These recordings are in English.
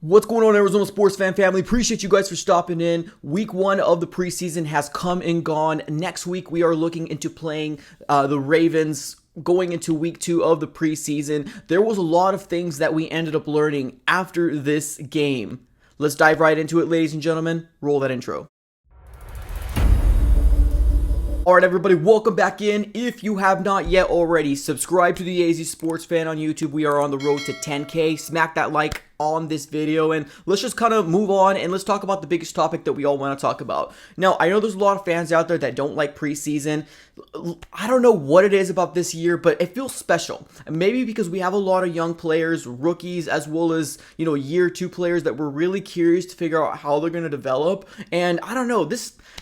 What's going on, Arizona sports fan family? Appreciate you guys for stopping in. Week 1 of the preseason has come and gone. Next week, we are looking into playing the Ravens. Going into week 2 of the preseason, there was a lot of things that we ended up learning after this game. Let's dive right into it, ladies and gentlemen. Roll that intro. Alright everybody, welcome back in. If you have not yet already, subscribe to the AZ Sports Fan on YouTube. We are on the road to 10K. Smack that like on this video and let's just kind of move on and let's talk about the biggest topic that we all want to talk about. Now, I know there's a lot of fans out there that don't like preseason. I don't know what it is about this year, but it feels special. Maybe because we have a lot of young players, rookies, as well as, year 2 players that we're really curious to figure out how they're going to develop. And I don't know,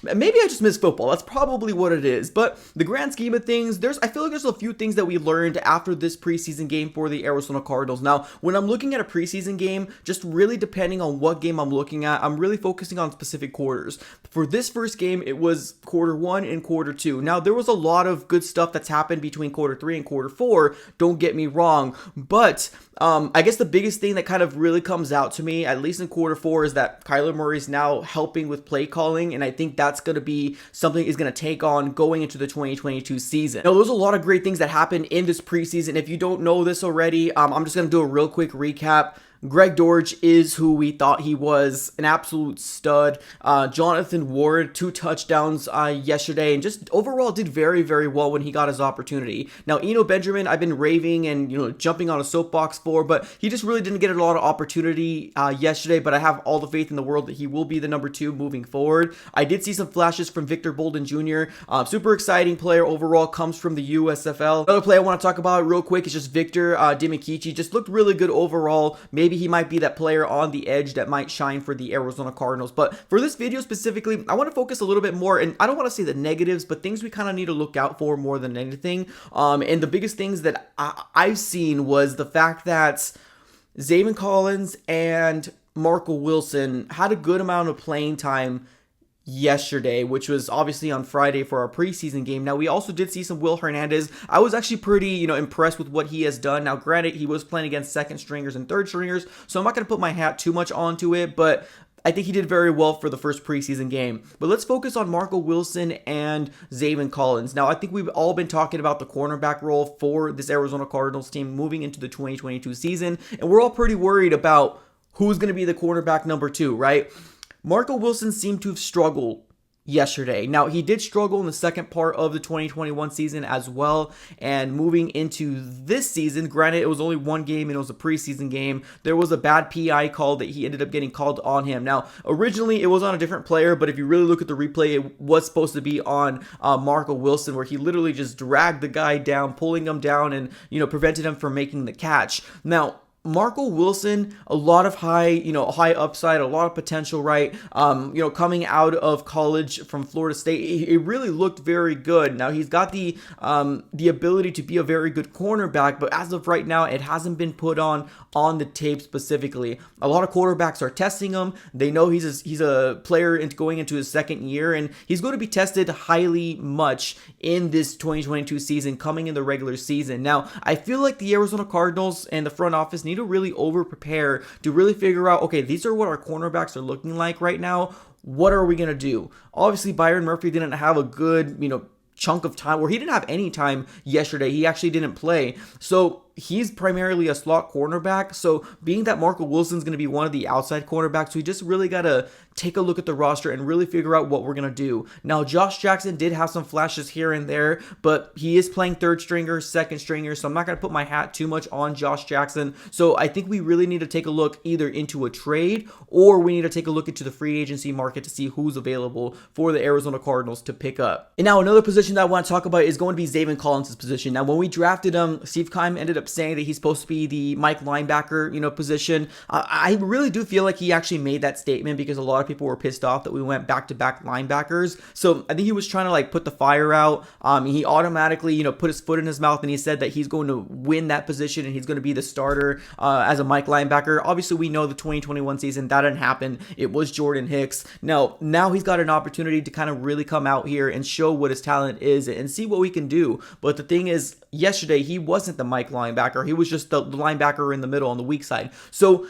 maybe I just miss football. That's probably what it is. But the grand scheme of things, I feel like there's a few things that we learned after this preseason game for the Arizona Cardinals. Now, when I'm looking at a preseason game, just really depending on what game I'm looking at, I'm really focusing on specific quarters. For this first game, it was quarter 1 and quarter 2. Now, there was a lot of good stuff that's happened between quarter 3 and quarter 4, don't get me wrong, but I guess the biggest thing that kind of really comes out to me, at least in quarter 4, is that Kyler Murray is now helping with play calling, and I think that's going to be something he's going to take on going into the 2022 season. Now, there's a lot of great things that happened in this preseason. If you don't know this already, I'm just going to do a real quick recap. Greg Dortch is who we thought he was, an absolute stud. Jonathan Ward, 2 touchdowns yesterday, and just overall did very, very well when he got his opportunity. Now, Eno Benjamin, I've been raving and, jumping on a soapbox for, but he just really didn't get a lot of opportunity yesterday, but I have all the faith in the world that he will be the number 2 moving forward. I did see some flashes from Victor Bolden Jr. Super exciting player overall, comes from the USFL. Another player I want to talk about real quick is just Victor Dimikichi. Just looked really good overall. Maybe he might be that player on the edge that might shine for the Arizona Cardinals. But for this video specifically, I want to focus a little bit more, and I don't want to say the negatives, but things we kind of need to look out for more than anything. And the biggest things that I've seen was the fact that Zaven Collins and Marco Wilson had a good amount of playing time yesterday, which was obviously on Friday for our preseason game. Now, we also did see some Will Hernandez. I was actually pretty, impressed with what he has done. Now, granted, he was playing against second stringers and third stringers, so I'm not going to put my hat too much onto it, but I think he did very well for the first preseason game. But let's focus on Marco Wilson and Zaven Collins. Now, I think we've all been talking about the cornerback role for this Arizona Cardinals team moving into the 2022 season, and we're all pretty worried about who's going to be the cornerback number 2, right? Marco Wilson seemed to have struggled yesterday. Now, he did struggle in the second part of the 2021 season as well, and moving into this season, granted it was only one game and it was a preseason game, there was a bad PI call that he ended up getting called on him. Now, originally it was on a different player, but if you really look at the replay, it was supposed to be on Marco Wilson, where he literally just dragged the guy down, pulling him down, and prevented him from making the catch. Now, Marco Wilson, a lot of high upside, a lot of potential, right? Coming out of college from Florida State, it really looked very good. Now, he's got the ability to be a very good cornerback, but as of right now, it hasn't been put on the tape specifically. A lot of quarterbacks are testing him. They know he's a player going into his second year, and he's going to be tested highly much in this 2022 season, coming in the regular season. Now, I feel like the Arizona Cardinals and the front office need to really over prepare to really figure out, okay, these are what our cornerbacks are looking like right now. What are we going to do? Obviously, Byron Murphy didn't have a good, chunk of time, or he didn't have any time yesterday. He actually didn't play. So he's primarily a slot cornerback. So being that Marco Wilson's going to be one of the outside cornerbacks, we just really got to take a look at the roster and really figure out what we're going to do. Now, Josh Jackson did have some flashes here and there, but he is playing third stringer, second stringer, so I'm not going to put my hat too much on Josh Jackson. So I think we really need to take a look either into a trade, or we need to take a look into the free agency market to see who's available for the Arizona Cardinals to pick up. And now another position that I want to talk about is going to be Zaven Collins' position. Now, when we drafted him, Steve Keim ended up saying that he's supposed to be the Mike linebacker, position. I really do feel like he actually made that statement because a lot of people were pissed off that we went back-to-back linebackers. So I think he was trying to put the fire out. He automatically, put his foot in his mouth, and he said that he's going to win that position and he's going to be the starter as a Mike linebacker. Obviously, we know the 2021 season that didn't happen. It was Jordan Hicks. Now he's got an opportunity to kind of really come out here and show what his talent is and see what we can do. But the thing is, yesterday he wasn't the Mike linebacker. He was just the linebacker in the middle on the weak side. So,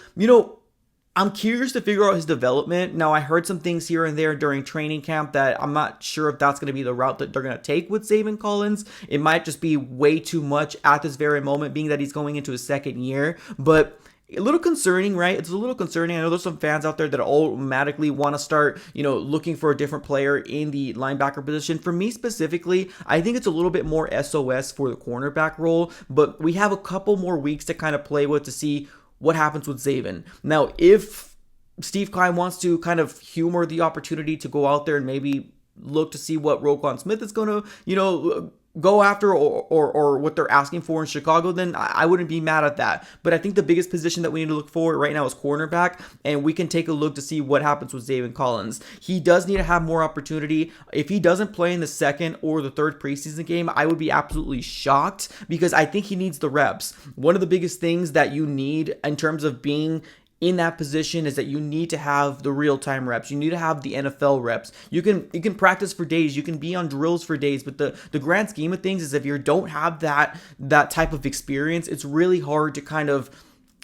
I'm curious to figure out his development. Now, I heard some things here and there during training camp that I'm not sure if that's going to be the route that they're going to take with Zaven Collins. It might just be way too much at this very moment, being that he's going into his second year. But a little concerning, right? It's a little concerning. I know there's some fans out there that automatically want to start, looking for a different player in the linebacker position. For me specifically, I think it's a little bit more SOS for the cornerback role, but we have a couple more weeks to kind of play with to see what happens with Zaven. Now, if Steve Keim wants to kind of humor the opportunity to go out there and maybe look to see what Roquan Smith is going to, go after or what they're asking for in Chicago, then I wouldn't be mad at that. But I think the biggest position that we need to look for right now is cornerback, and we can take a look to see what happens with Zaven Collins. He does need to have more opportunity. If he doesn't play in the second or the third preseason game, I would be absolutely shocked because I think he needs the reps. One of the biggest things that you need in terms of being in that position is that you need to have the real-time reps. You need to have the NFL reps. You can practice for days. You can be on drills for days. But the grand scheme of things is if you don't have that type of experience, it's really hard to kind of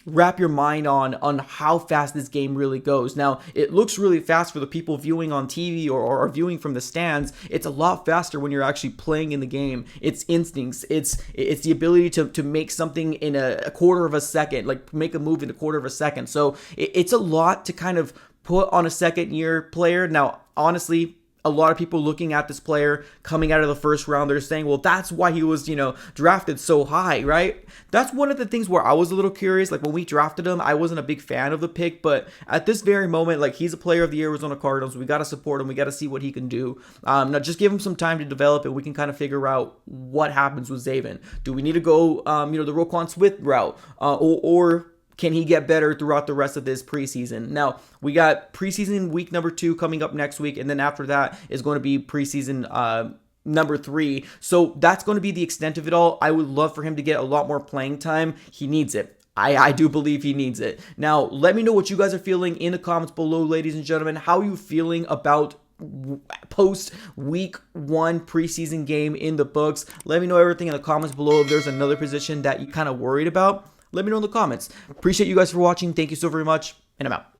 wrap your mind on how fast this game really goes. Now, it looks really fast for the people viewing on TV or viewing from the stands. It's a lot faster when you're actually playing in the game. It's instincts. It's the ability to make something in a quarter of a second, like make a move in a quarter of a second. So it's a lot to kind of put on a second year player. Now, honestly, a lot of people looking at this player coming out of the first round, they're saying, well, that's why he was, drafted so high, right? That's one of the things where I was a little curious. Like when we drafted him, I wasn't a big fan of the pick, but at this very moment, like he's a player of the Arizona Cardinals. We got to support him. We got to see what he can do. Now just give him some time to develop and we can kind of figure out what happens with Zaven. Do we need to go, the Roquan Smith route or can he get better throughout the rest of this preseason? Now, we got preseason week number 2 coming up next week, and then after that is going to be preseason number 3. So that's going to be the extent of it all. I would love for him to get a lot more playing time. He needs it. I do believe he needs it. Now, let me know what you guys are feeling in the comments below, ladies and gentlemen. How are you feeling about post week 1 preseason game in the books? Let me know everything in the comments below. If there's another position that you kind of worried about, let me know in the comments. Appreciate you guys for watching. Thank you so very much, and I'm out.